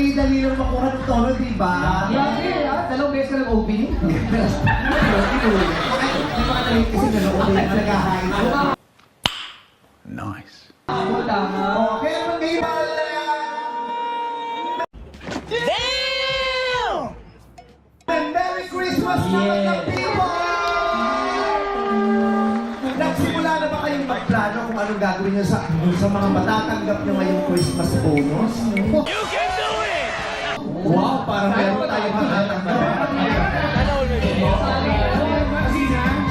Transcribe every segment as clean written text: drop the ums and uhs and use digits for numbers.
dali-dali lang makuha ng tono, di ba? Grabe, dalawang beses ka nag-opening. Hindi pa ka talagang kasi nag-opening na nag-ahain. Nice. Ako tama. Okay, naman kayo. Damn! And Merry Christmas mga people! Nagsimula na ba kayong magplano kung anong gagawin nyo sa mga matatanggap nyo ngayong Christmas bonus? You can do it! Wow, parang meron tayong matatanggap.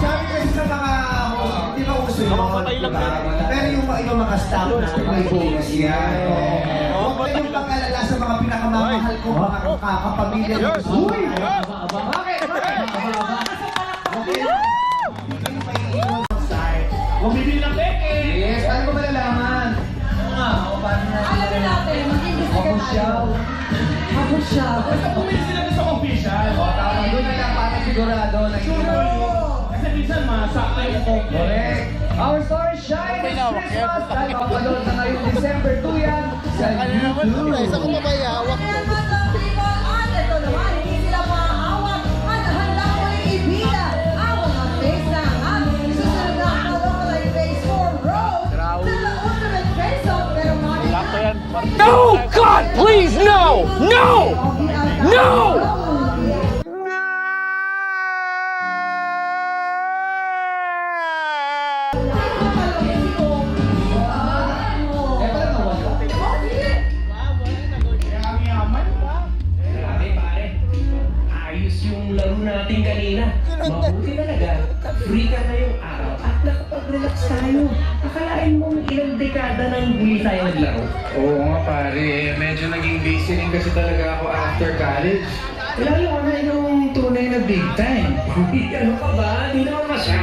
Sabi kasi sa mga host, di ba uso yun? Pero yung mga staff natin may bonus yan. Huwag kayong pag-alala sa mga pinakamamahal ko, mga kakapamilya nyo. Uy! Bakit? Huwag bibili ng peke! Yes, paano ko malalaman? Paano na? Alam natin, mag-imbestiga tayo. Ako siya. Basta bumili sila sa official. Tama, doon na lang para sigurado na Kasi minsan masakay ako. Correct. Our story shine this Christmas. Dahil mapanood na ngayong December 2 yan sa YouTube. Kaya naman ng people, at ito naman, hindi sila maaawat at handa ko yung ibida ang mga face na ang susunod na Kalocalay Phase 4 Road to the ultimate face-off. Pero No! God, please, no! No! No! Grabe pare. Ayos yung laro natin kanina. Mabuti talaga. Free ka na yung araw at nakapag-relax tayo. Akalain mo ilang dekada nang huli tayo naglaro. Oo nga pare, medyo naging busy rin kasi talaga ako after college. Lalo ka na yung tunay na big time. Ano ka ba? Di naman masya.